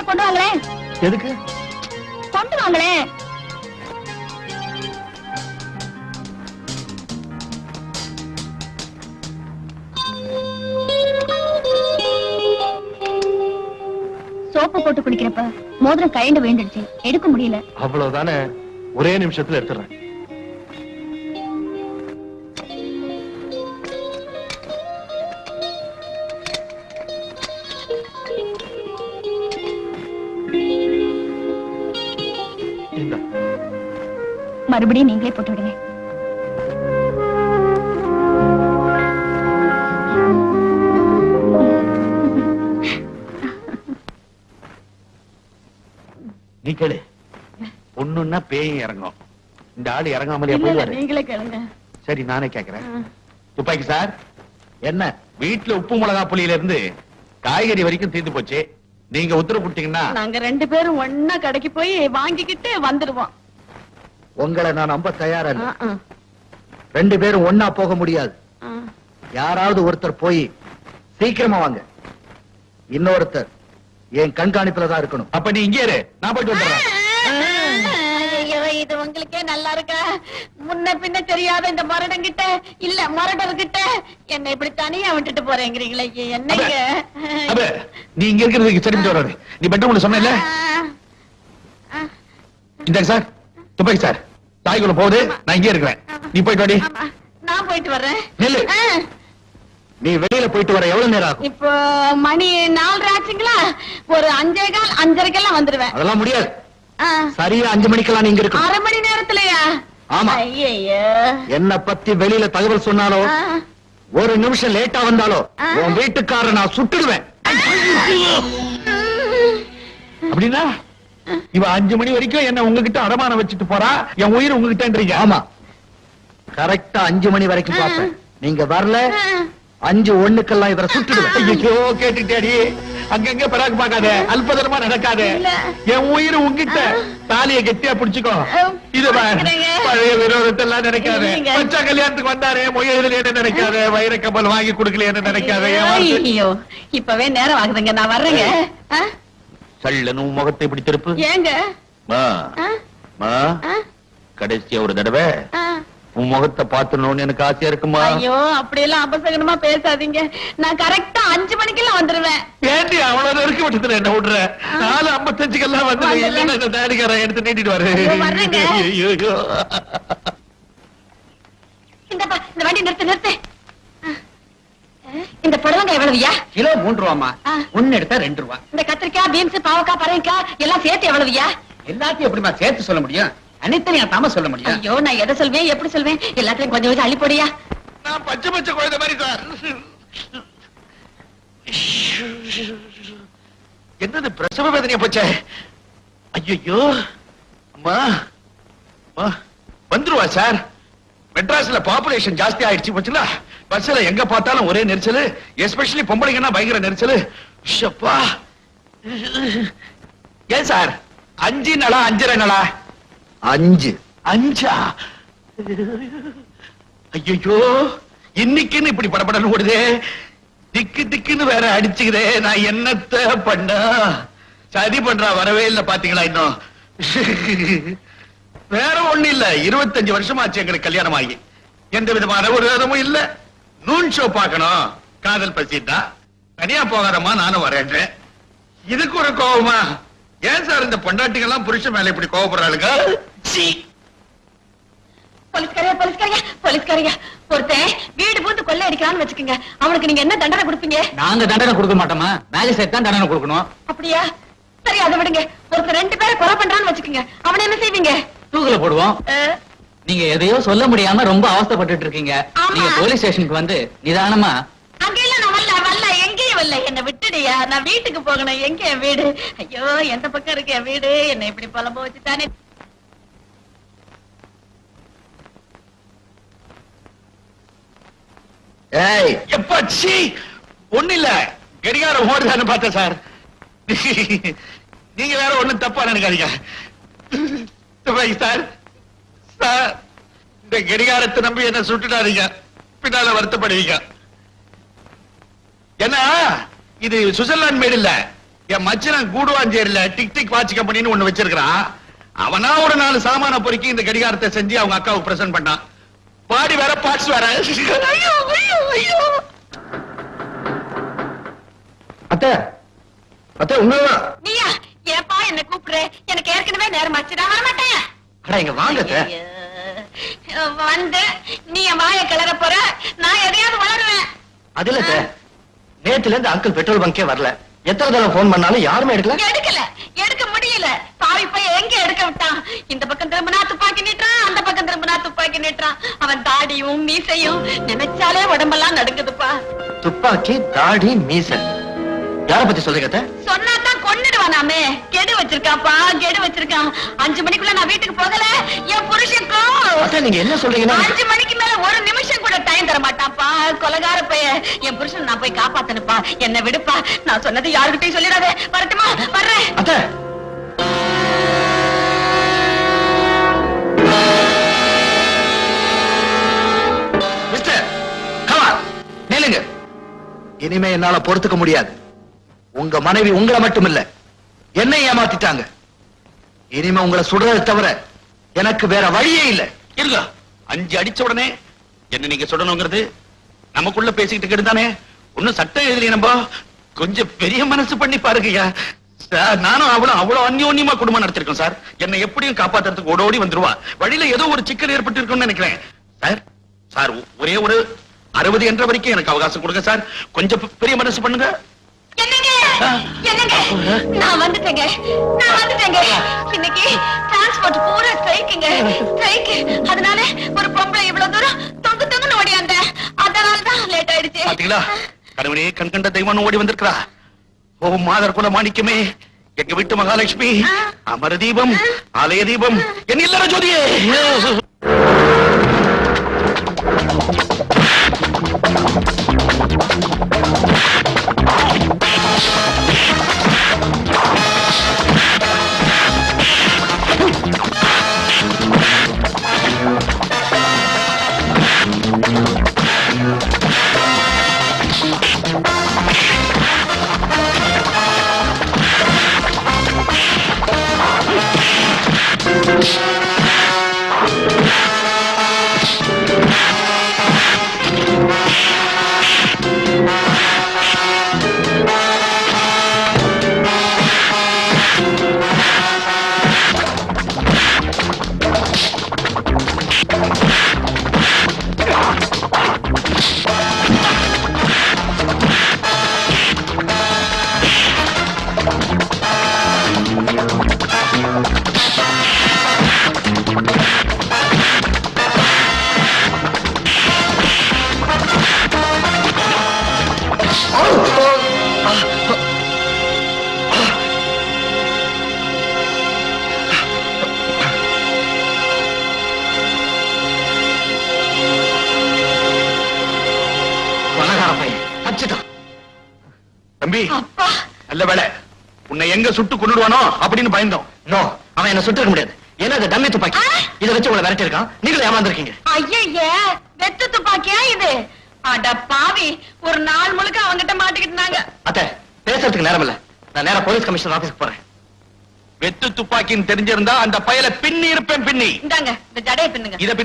கொண்டு வாங்களேன். எதுக்கு? கொண்டு வாங்களேன். சோப்பு போட்டு குளிக்கிறப்ப மோதிரம் கைண்டு வேண்டுச்சு, எடுக்க முடியல. அவ்வளவுதானே, ஒரே நிமிஷத்துல எடுத்துறேன். மறுபடியும் நீங்களே போட்டு விடுங்க. நீ கேளு, பொண்ணுன்னா பேயும் இறங்கும். இந்த ஆளு இறங்காமலே போயிடுவாரு. நீங்களே கேளுங்க. சரி, நானே கேக்குறேன். துப்பாக்கி சார், என்ன வீட்டுல உப்பு மிளகா புளியில இருந்து காய்கறி வரைக்கும் தீர்ந்து போச்சு. நீங்க உத்தரவு கொடுத்தீங்கன்னா நாங்க 2 பேரும் ஒன்னா கடைக்கு போய் வாங்கிக்கிட்டு வந்துருவோம். உங்களை நான் நம்ப தயாரா இல்ல. 2 பேரும் ஒன்னா போக முடியாது. யாராவது ஒருத்தர் போய் சீக்கிரமா வாங்க. இன்னொருத்தர் என் கண்காணிப்புல தான் இருக்கணும். அப்ப நீ இங்கே இரு, நான் போயிட்டு வந்துடுறேன். இது உங்களுக்கே நல்லா இருக்கா? முன்ன பின்ன தெரியாத இந்த மரடங்கிட்ட இல்ல மரடர்கிட்ட என்ன இப்படி தனியா விட்டுட்டு போறேங்கிறீங்களே, என்னங்க? நீ இங்க இருக்கிறதுக்கு சரிட்டு வராது. நீ பெட்ரூம்ல சொன்ன இந்த சார், துப்பாக்கி சார், தாய்க்குள்ள போகுது, நான் இங்கே இருக்கிறேன். நீ போயிட்டு வாடி. நான் போயிட்டு வர்றேன். நீ வெளியில போயிட்டு வர எவ்வளவு நேரம் ஆகும்? இப்போ மணி 4 ஆச்சுங்களா? ஒரு 5:15 5:30 வந்துருவேன். அதெல்லாம் முடியாது. சரியா 5 மணிக்கெல்லாம் நீங்க இருக்கு. 1/2 மணி நேரத்துலயா? ஆமா. என்ன பத்தி வெளியில தகவல் சொன்னாலோ, ஒரு நிமிஷம் லேட்டா வந்தாலோ உன் வீட்டுக்காரரை நான் சுட்டுடுவேன். அப்படின்னா இவ 5 மணி வரைக்கும் என்ன உங்ககிட்ட அடமானம் வச்சுட்டு போறா, என் உயிர் உங்ககிட்ட. ஆமா, கரெக்டா 5 மணி வரைக்கும் பார்ப்பேன். நீங்க வரல 5:01 இவரை சுட்டுடுவேன். ஐயோ, கேட்டுட்டேடி. அங்கங்க பராக்கு பார்க்காத, அல்பதனமா நடக்காத. என் உயிர் உங்ககிட்ட. தாலியை கெட்டியா பிடிச்சுக்கோ. இது பழைய விரோதத்தை எல்லாம் நினைக்காத. பச்சா கல்யாணத்துக்கு வந்தாரே மொழியில என்ன நினைக்காத. வைர கம்பல் வாங்கி கொடுக்கல என்ன நினைக்காத. இப்பவே நேரம் ஆகுதுங்க, நான் வர்றேங்க. சல்லனு முகத்தை இப்படி திருப்பு. ஏங்க கடைசியா ஒரு தடவை உன் முகத்தை பாத்துணும்னு எனக்கு ஆசையா இருக்குமா? ஐயோ, அப்படியெல்லாம் அபசகனமா பேசாதீங்க. நான் கரெக்டா 5 மணிக்கெல்லாம் வந்துருவேன். ஏண்டி அவ்வளவு நெருக்கி விட்டுல என்ன விடுற? 4:55 வந்து தாடிக்காரன் எடுத்து நீட்டிட்டு வர. இந்த வண்டி நிறுத்து. இந்த புடலங்காய் எவ்வளவுயா? கிலோ 3 ரூபாமா. ஒன்னு எடுத்தா 2 ரூபா. இந்த கத்திரிக்காய், பீன்ஸ், பாவக்காய், பரங்கிக்காய் எல்லாம் சேர்த்து எவ்வளவுயா? எல்லாத்தையும் எப்படிமா சேர்த்து சொல்ல முடியும்? அனைத்தனையா தாம சொல்ல முடியும்? ஐயோ, நான் எதை சொல்வேன், எப்படி சொல்வேன்? எல்லாத்தையும் கொஞ்சம் கொஞ்சம் அள்ளி போடியா. நான் பச்சை பச்சை குழந்தை மாதிரி சார். என்னது பிரசவ வேதனையா போச்சே? ஐயோ, அம்மா வந்துருவா சார். மெட்ராஸ்ல பாப்புலேஷன் ஜாஸ்தி ஆயிடுச்சு போச்சுல. பஸ்ல எங்க பார்த்தாலும் ஒரே நெரிசல். எஸ்பெஷலி பொம்பளைங்கன்னா பயங்கர நெரிசல். ஏன் சார் 5 நாளா 5.5 நாளா? 5 ஐயோ, இன்னைக்குன்னு இப்படி படப்படன்னு ஓடுதே. திக்கு திக்குன்னு வேற அடிச்சுக்குதே. நான் என்னத்த பண்ண? சதி பண்றா வரவே இல்ல. பாத்தீங்களா? இன்னும் வேற ஒண்ணு இல்ல. 25 வருஷமாச்சு எங்களுக்கு கல்யாணம் ஆகி. எந்த விதமான ஒரு விதமும் இல்ல. நூன் ஷோ பாக்கணும், காதல் பசிட்டா தனியா போகாதம்மா, நானும் வரேன். இதுக்கு ஒரு கோபமா? ஏன் சார் இந்த பொண்டாட்டிகள் எல்லாம் புருஷன் மேல இப்படி கோபப்படுறாளுங்க? போலீஸ்காரியா ஒருத்தன் வீடு பூந்து கொள்ளை அடிக்கிறான்னு வச்சுக்கோங்க, அவனுக்கு நீங்க என்ன தண்டனை கொடுப்பீங்க? நாங்க தண்டனை கொடுக்க மாட்டோமா, மேஜிஸ்ட்ரேட் தான் தண்டனை கொடுக்கணும். அப்படியா? சரி, அதை விடுங்க. ஒருத்தர் 2 பேரை கொலை பண்றான்னு வச்சுக்கோங்க, அவனை என்ன செய்வீங்க? தூக்குல போடுவோம். நீங்க எதையோ சொல்ல முடியாம ரொம்ப அவஸ்தைப்பட்டு இருக்கீங்க. நீங்க போலீஸ் ஸ்டேஷனுக்கு வந்து நிதானமா. அங்கெல்லாம் நான் வரல, எங்கேயும் வரல. என்ன விட்டுடியா, நான் வீட்டுக்கு போகணும். எங்க என் வீடு? ஐயோ, எந்த பக்கம் இருக்கு என் வீடு? என்ன இப்படி புலம்ப வச்சுட்டானே. எப்பாச்சி ஒண்ணு இல்ல, கடிகாரம் ஓடுதான்னு பார்த்தேன் சார். நீங்க வேற ஒண்ணும் தப்பா நினைக்காதீங்க சார். சார், இந்த கடிகாரத்தை நம்பி என்ன சுட்டுட்டாதீங்க, பின்னால வருத்தப்படுவீங்க. ஏன்னா இது சுவிட்சர்லாந்து மேடு இல்ல, என் மச்சனன் கூடுவாஞ்சேரியில டிக் டிக் வாட்ச் கம்பெனின்னு ஒண்ணு வச்சிருக்கிறான். அவனா ஒரு 4 சாமான பொறுக்கி இந்த கடிகாரத்தை செஞ்சு அவங்க அக்காவுக்கு பிரசன்ட் பண்ணான். பாடி வேற பார்ட்ஸ் வேற. ஐயோ ஐயோ ஐயோ. அத்தை அத்தை உங்களதான். நீயா ஏப்பா என்ன கூப்பிடுற? எனக்கு ஏற்கனவே நேரமாச்சு, நான் வரமாட்டேன். அடா இங்க வாங்க அத்தை. வந்து நீ என் வாயை கிளற போற, நான் எதையாவது வளருவேன். அது இல்ல அத்தை, நேத்துல இருந்து அங்கிள் பெட்ரோல் பங்கே வரல. எத்தனை தடவை போன் பண்ணாலும் யாருமே எடுக்கல. எடுக்க முடியல. பாவி பையன் எங்க எடுக்க விட்டான்? இந்த பக்கம் திரும்பினா துப்பாக்கி நீட்டுறான், அந்த பக்கம் திரும்பினா துப்பாக்கி நீட்டுறான். அவன் தாடியும் மீசையும் நினைச்சாலே உடம்பெல்லாம் நடுங்குதுப்பா. துப்பாக்கி, தாடி, மீசை, யார பத்தி சொல்றீங்க அத்தை? சொன்னாதான் கொன்னுடுவானாமே. கெடு வச்சிருக்காப்பா, கெடு வச்சிருக்கான். 5 மணிக்குள்ள நான் வீட்டுக்கு போகல, என் புருஷனுக்கும் அத்தை நீங்க என்ன சொல்றீங்கன்னா? 5 மணிக்கு மேல ஒரு நிமிஷம் கூட டைம் தர மாட்டாப்பா. கொலகார பையன். என் புருஷன் நான் போய் காப்பாத்தனுப்பா. என்ன விடுப்பா. நான் சொன்னது யாருக்கிட்டையும் சொல்லிடாத. வரட்டுமா? வர்றேன். அத்தை மிஸ்டர் கமான் நில்லுங்க. இனிமே என்னால பொறுத்துக்க முடியாது. உங்க மனைவி உங்களை மட்டும் இல்ல, என்னை ஏமாத்திட்டாங்க. இனிமே உங்களை சுடுறதை தவிர எனக்கு வேற வழியே இல்ல. இருங்க. 5 அடிச்ச உடனே என்ன நீங்க சொல்லணுங்கிறது நமக்குள்ள பேசிக்கிட்டு இருந்தானே. ஒன்னும் சட்டம் எழுதி நம்ம கொஞ்சம் பெரிய மனசு பண்ணி பாருங்கய்யா. சார் நானும் அவ்வளவு அந்யோன்யமா குடும்பம் நடத்திருக்கோம் சார். என்னை எப்படியும் காப்பாத்துறதுக்கு ஓடோடி வந்துருவா. வழியில ஏதோ ஒரு சிக்கல் ஏற்பட்டு இருக்கும்னு நினைக்கிறேன் சார். சார் ஒரே ஒரு 60 என்ற வரைக்கும் எனக்கு அவகாசம் கொடுங்க சார். கொஞ்சம் பெரிய மனசு பண்ணுங்க. என்னங்க என்னங்க, நான் வந்துட்டேங்க. இன்னைக்கு டிரான்ஸ்போர்ட் பூரா ஸ்ட்ரைக்குங்க, ஸ்ட்ரைக். அதனால ஒரு பொம்பளை இவ்வளவு தூரம் தொங்குன்னு ஓடியாந்த, அதனாலதான் லேட் ஆயிடுச்சு. பாத்தீங்களா, கணவனே கண்கண்ட தெய்வம் ஓடி வந்திருக்கிறா. ஓ மாதர் குல மாணிக்கமே, எங்க வீட்டு மகாலட்சுமி, அமர தீபம், ஆலய தீபம், என் இல்லற ஜோதியே. தம்பி, நல்ல வேலை. உன்னை எங்க சுட்டு கொன்னுடுவானோ அப்படின்னு பயந்தோம். நோ, அவன் என்ன சுட்டு முடியாது. ஏன்னா அது டம்மி துப்பாக்கி. இதை வச்சு உங்களை விரட்டி இருக்கான். நீங்களும் ஏமாந்துருக்கீங்க. ஐயே, வெத்து துப்பாக்கியா இது? அட பாவி, ஒரு நாள் முழுக்க அவங்கிட்ட மாட்டிக்கிட்டாங்க. அத்தை பேசுறதுக்கு நேரம் இல்ல. நான் நேரா போலீஸ் கமிஷனர் ஆபீஸ்க்கு போறேன். வெத்து துப்பாக்கின்னு தெரிஞ்சிருந்தா அந்த பயலை பின்னி இருப்பேன். பின்னி இந்தாங்க இந்த ஜடையை பின்னுங்க. இத